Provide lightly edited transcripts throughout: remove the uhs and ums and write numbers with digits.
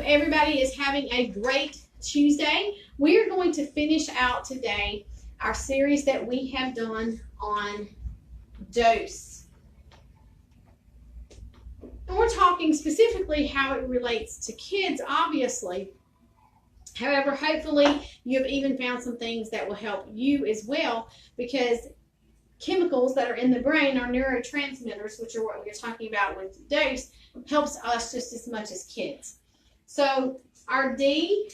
everybody is having a great Tuesday. We are going to finish out today our series that we have done on dose. And we're talking specifically how it relates to kids, obviously. However, hopefully you have even found some things that will help you as well, because chemicals that are in the brain, our neurotransmitters, which are what we're talking about with dose, helps us just as much as kids. So our D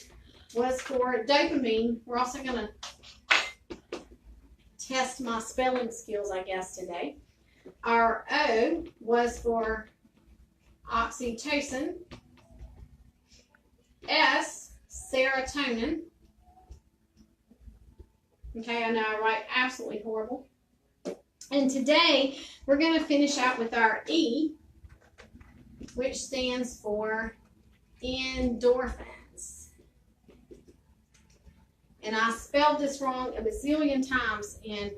was for dopamine. We're also going to test my spelling skills, I guess, today. Our O was for oxytocin. S, serotonin. Okay, I know I write absolutely horrible. And today we're going to finish out with our E, which stands for endorphins. And I spelled this wrong a bazillion times in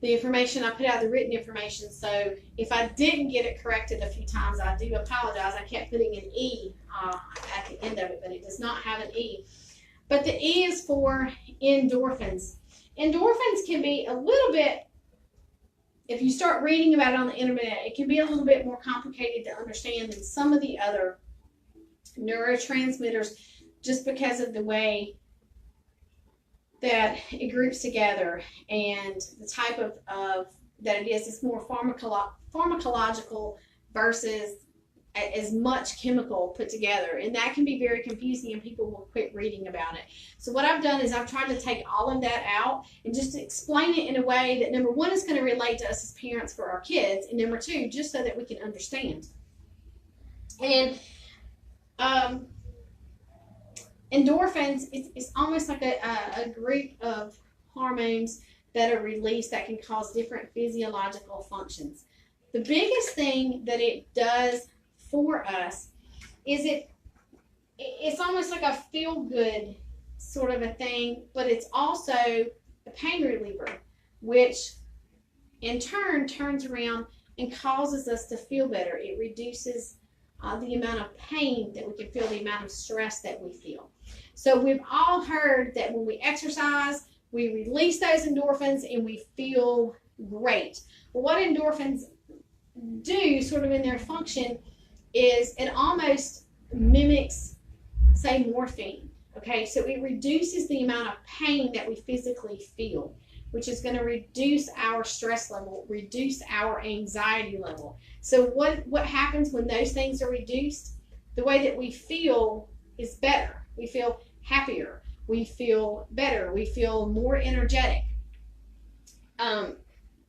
the information I put out, the written information. So if I didn't get it corrected a few times, I do apologize. I kept putting an E at the end of it, but it does not have an E. But the E is for endorphins. Endorphins can be a little bit, if you start reading about it on the internet, it can be a little bit more complicated to understand than some of the other neurotransmitters, just because of the way that it groups together and the type of that it is. It's more pharmacological versus as much chemical put together, and that can be very confusing and people will quit reading about it. So what I've done is I've tried to take all of that out and just explain it in a way that, number one, is going to relate to us as parents for our kids, and number two, just so that we can understand. And endorphins is almost like a group of hormones that are released that can cause different physiological functions. The biggest thing that it does for us is it's almost like a feel-good sort of a thing, but it's also a pain reliever, which in turn turns around and causes us to feel better. It reduces the amount of pain that we can feel, the amount of stress that we feel. So we've all heard that when we exercise, we release those endorphins and we feel great. Well, what endorphins do sort of in their function is it almost mimics, say, morphine. Okay, so it reduces the amount of pain that we physically feel, which is going to reduce our stress level, reduce our anxiety level. So what happens when those things are reduced? The way that we feel is better. We feel happier. We feel better. We feel more energetic.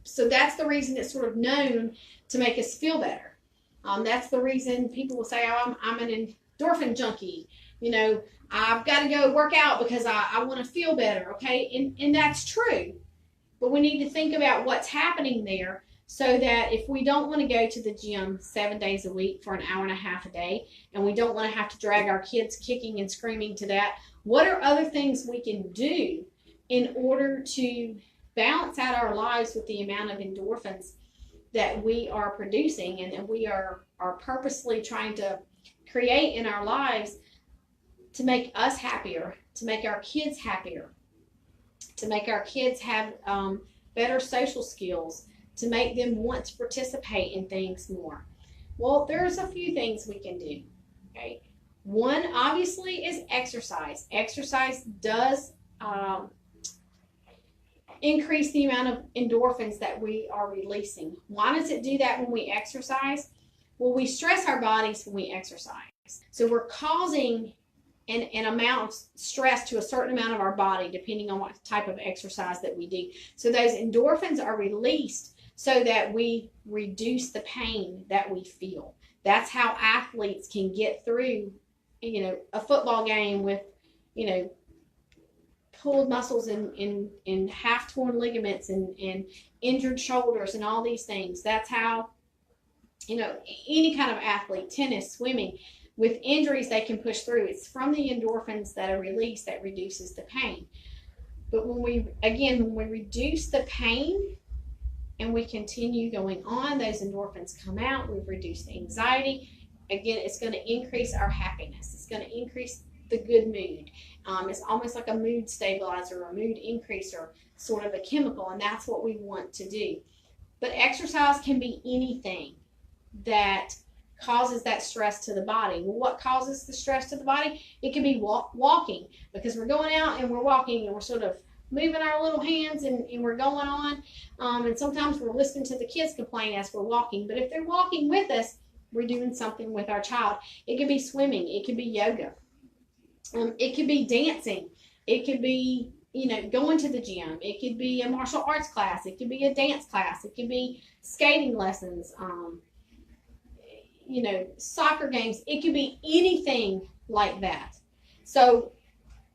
So that's the reason it's sort of known to make us feel better. That's the reason people will say, oh, I'm an endorphin junkie. You know, I've got to go work out because I want to feel better. Okay, and that's true. But we need to think about what's happening there, so that if we don't want to go to the gym 7 days a week for an hour and a half a day, and we don't want to have to drag our kids kicking and screaming to that, what are other things we can do in order to balance out our lives with the amount of endorphins that we are producing and that we are purposely trying to create in our lives to make us happier, to make our kids happier, to make our kids have better social skills, to make them want to participate in things more? Well, there's a few things we can do. Okay, one obviously is exercise. Exercise does increase the amount of endorphins that we are releasing. Why does it do that when we exercise? Well, we stress our bodies when we exercise. So we're causing an amount of stress to a certain amount of our body, depending on what type of exercise that we do. So those endorphins are released so that we reduce the pain that we feel. That's how athletes can get through, you know, a football game with, you know, pulled muscles and half-torn ligaments and injured shoulders and all these things. That's how, you know, any kind of athlete, tennis, swimming, with injuries they can push through. It's from the endorphins that are released that reduces the pain. But when we reduce the pain and we continue going on, those endorphins come out, we've reduced the anxiety. Again, it's going to increase our happiness. It's going to increase the good mood. It's almost like a mood stabilizer or a mood increaser, sort of a chemical, and that's what we want to do. But exercise can be anything that causes that stress to the body. Well, what causes the stress to the body? It can be walking, because we're going out and we're walking and we're sort of moving our little hands and we're going on. And sometimes we're listening to the kids complain as we're walking. But if they're walking with us, we're doing something with our child. It could be swimming. It could be yoga. It could be dancing. It could be, going to the gym. It could be a martial arts class. It could be a dance class. It could be skating lessons. Soccer games. It could be anything like that. So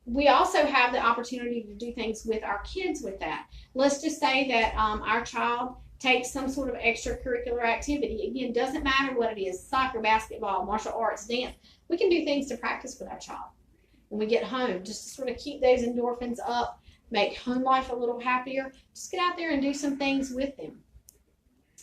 we also have the opportunity to do things with our kids with that. Let's just say that our child takes some sort of extracurricular activity. Again, doesn't matter what it is, soccer, basketball, martial arts, dance. We can do things to practice with our child when we get home, just to sort of keep those endorphins up, make home life a little happier. Just get out there and do some things with them.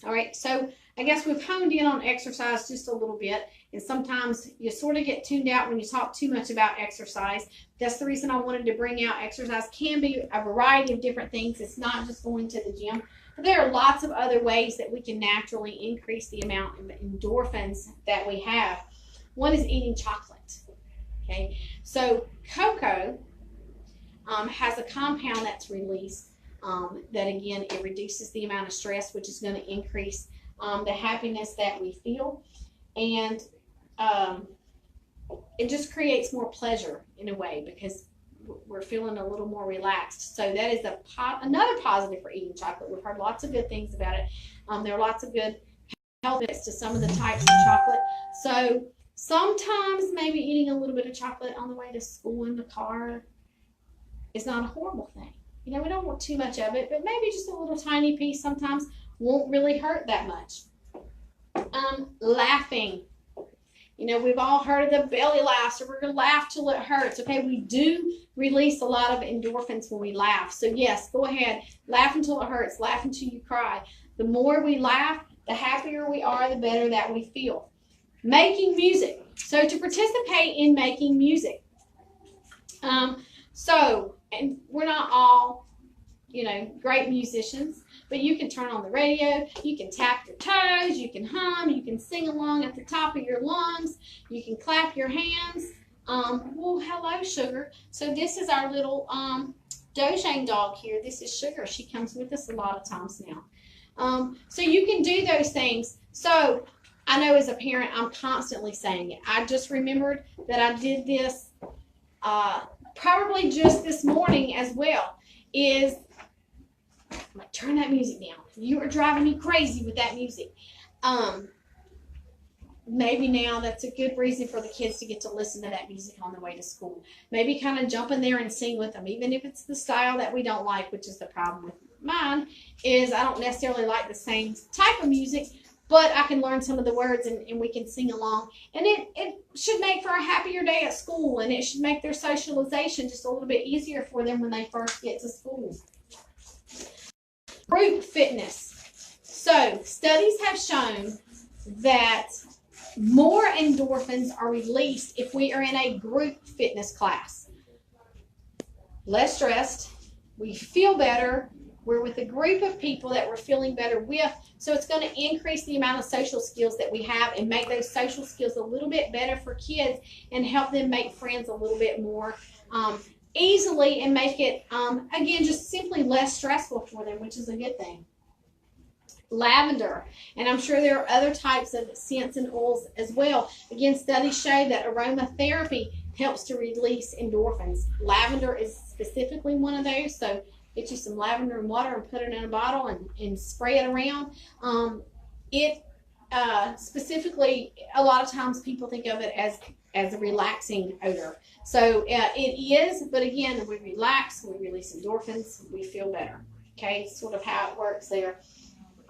All right, so I guess we've honed in on exercise just a little bit, and sometimes you sort of get tuned out when you talk too much about exercise. That's the reason I wanted to bring out exercise can be a variety of different things. It's not just going to the gym. But there are lots of other ways that we can naturally increase the amount of endorphins that we have. One is eating chocolate. Okay, so cocoa has a compound that's released that, again, it reduces the amount of stress, which is going to increase the happiness that we feel, and it just creates more pleasure in a way, because we're feeling a little more relaxed. So that is another positive for eating chocolate. We've heard lots of good things about it. There are lots of good health benefits to some of the types of chocolate. So sometimes maybe eating a little bit of chocolate on the way to school in the car is not a horrible thing. We don't want too much of it, but maybe just a little tiny piece sometimes won't really hurt that much. Laughing. We've all heard of the belly laugh, so we're going to laugh till it hurts. Okay, we do release a lot of endorphins when we laugh. So yes, go ahead, laugh until it hurts, laugh until you cry. The more we laugh, the happier we are, the better that we feel. Making music. So to participate in making music. And we're not all, great musicians, but you can turn on the radio, you can tap your toes, you can hum, you can sing along at the top of your lungs, you can clap your hands. Well, hello, Sugar. So this is our little Doshane dog here. This is Sugar. She comes with us a lot of times now. So you can do those things. So I know as a parent, I'm constantly saying it. I just remembered that I did this probably just this morning as well. I'm like, turn that music down. You are driving me crazy with that music. Maybe now that's a good reason for the kids to get to listen to that music on the way to school. Maybe kind of jump in there and sing with them, even if it's the style that we don't like, which is the problem with mine, is I don't necessarily like the same type of music, but I can learn some of the words and we can sing along. And it should make for a happier day at school, and it should make their socialization just a little bit easier for them when they first get to school. Group fitness. So studies have shown that more endorphins are released if we are in a group fitness class. Less stressed, we feel better, we're with a group of people that we're feeling better with, so it's going to increase the amount of social skills that we have and make those social skills a little bit better for kids and help them make friends a little bit more easily and make it, again, just simply less stressful for them, which is a good thing. Lavender, and I'm sure there are other types of scents and oils as well. Again, studies show that aromatherapy helps to release endorphins. Lavender is specifically one of those, so get you some lavender and water and put it in a bottle and spray it around. Specifically, a lot of times people think of it as a relaxing odor. So it is, but again, we relax, we release endorphins, we feel better. Okay, sort of how it works there.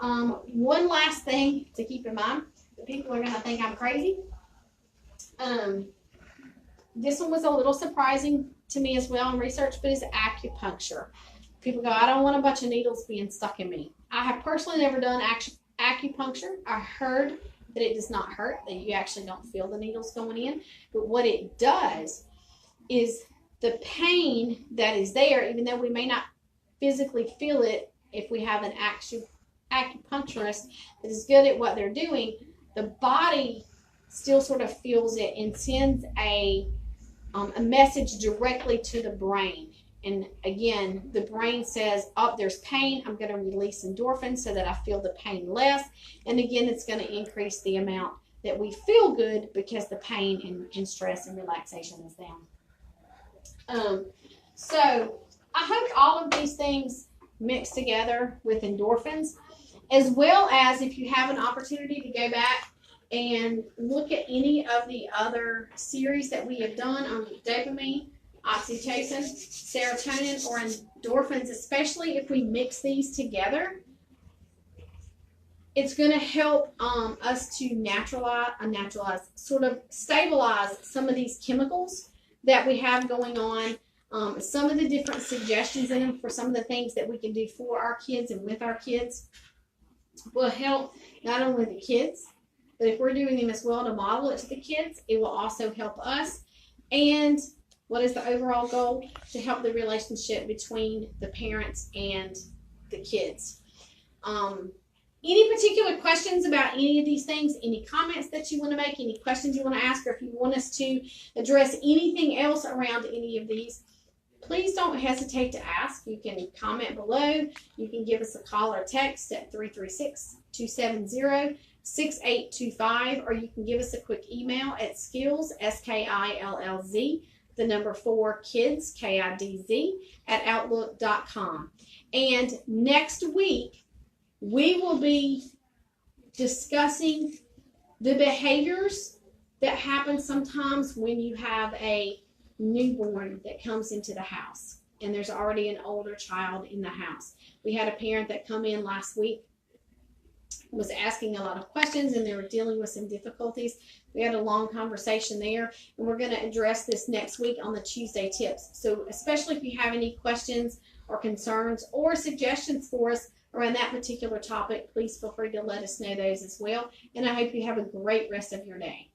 One last thing to keep in mind, the people are going to think I'm crazy. This one was a little surprising to me as well in research, but it's acupuncture. People go, I don't want a bunch of needles being stuck in me. I have personally never done acupuncture. I heard that it does not hurt, that you actually don't feel the needles going in. But what it does is the pain that is there, even though we may not physically feel it if we have an acupuncturist that is good at what they're doing, the body still sort of feels it and sends a message directly to the brain. And again, the brain says, oh, there's pain. I'm going to release endorphins so that I feel the pain less. And again, it's going to increase the amount that we feel good because the pain and stress and relaxation is down. So I hope all of these things mix together with endorphins, as well as if you have an opportunity to go back and look at any of the other series that we have done on dopamine, oxytocin, serotonin, or endorphins, especially if we mix these together, it's going to help us to sort of stabilize some of these chemicals that we have going on. Some of the different suggestions in them for some of the things that we can do for our kids and with our kids will help not only the kids, but if we're doing them as well to model it to the kids, it will also help us. And what is the overall goal? To help the relationship between the parents and the kids. Any particular questions about any of these things? Any comments that you want to make? Any questions you want to ask? Or if you want us to address anything else around any of these, please don't hesitate to ask. You can comment below. You can give us a call or text at 336-270-6825, or you can give us a quick email at skills, skillz, the number 4 kids, KIDZ, at outlook.com. And next week, we will be discussing the behaviors that happen sometimes when you have a newborn that comes into the house and there's already an older child in the house. We had a parent that come in last week, was asking a lot of questions, and they were dealing with some difficulties. We had a long conversation there, and we're going to address this next week on the Tuesday tips. So especially if you have any questions or concerns or suggestions for us around that particular topic, please feel free to let us know those as well. And I hope you have a great rest of your day.